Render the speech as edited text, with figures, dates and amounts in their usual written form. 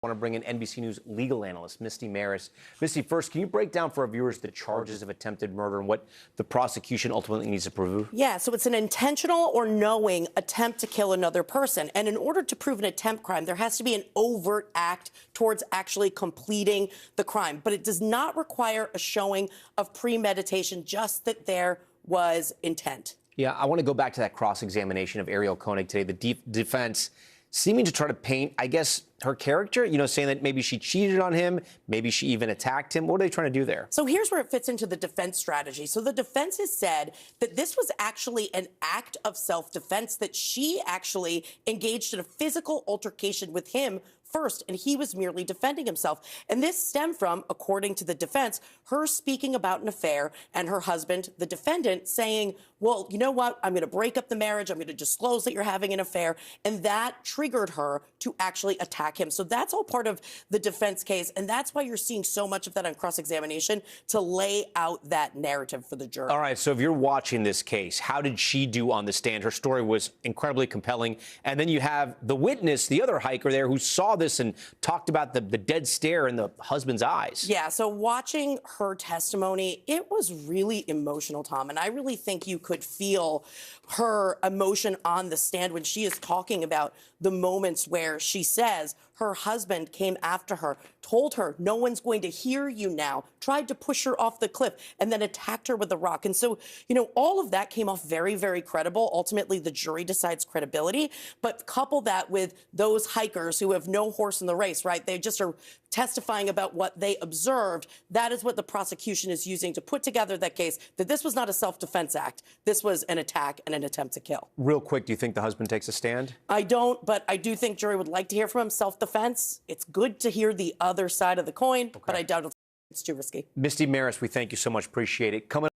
I want to bring in NBC News legal analyst Misty Marris. Misty, first, can you break down for our viewers the charges of attempted murder and what the prosecution ultimately needs to prove? Yeah, so it's an intentional or knowing attempt to kill another person. And in order to prove an attempt crime, there has to be an overt act towards actually completing the crime. But it does not require a showing of premeditation, just that there was intent. Yeah, I want to go back to that cross-examination of Ariel Koenig today. The defense seeming to try to paint, I guess, her character, saying that maybe she cheated on him, maybe she even attacked him. What are they trying to do there? So here's where it fits into the defense strategy. So the defense has said that this was actually an act of self-defense, that she actually engaged in a physical altercation with him first, and he was merely defending himself. And this stemmed from, according to the defense, her speaking about an affair and her husband, the defendant, saying, well, you know what? I'm going to break up the marriage. I'm going to disclose that you're having an affair. And that triggered her to actually attack him. So that's all part of the defense case. And that's why you're seeing so much of that on cross-examination, to lay out that narrative for the jury. All right. So if you're watching this case, how did she do on the stand? Her story was incredibly compelling. And then you have the witness, the other hiker there, who saw this and talked about the dead stare in the husband's eyes. Yeah, so watching her testimony, it was really emotional, Tom. And I really think you could feel her emotion on the stand when she is talking about the moments where she says her husband came after her, told her no one's going to hear you now, tried to push her off the cliff, and then attacked her with a rock. And so, all of that came off very, very credible. Ultimately, the jury decides credibility. But couple that with those hikers who have no horse in the race, right? They just are testifying about what they observed. That is what the prosecution is using to put together that case, that this was not a self-defense act. This was an attack and an attempt to kill. Real quick, do you think the husband takes a stand? I don't, but I do think jury would like to hear from him. Self-defense, it's good to hear the other side of the coin, but I doubt it's too risky. Misty Marris, we thank you so much. Appreciate it. Coming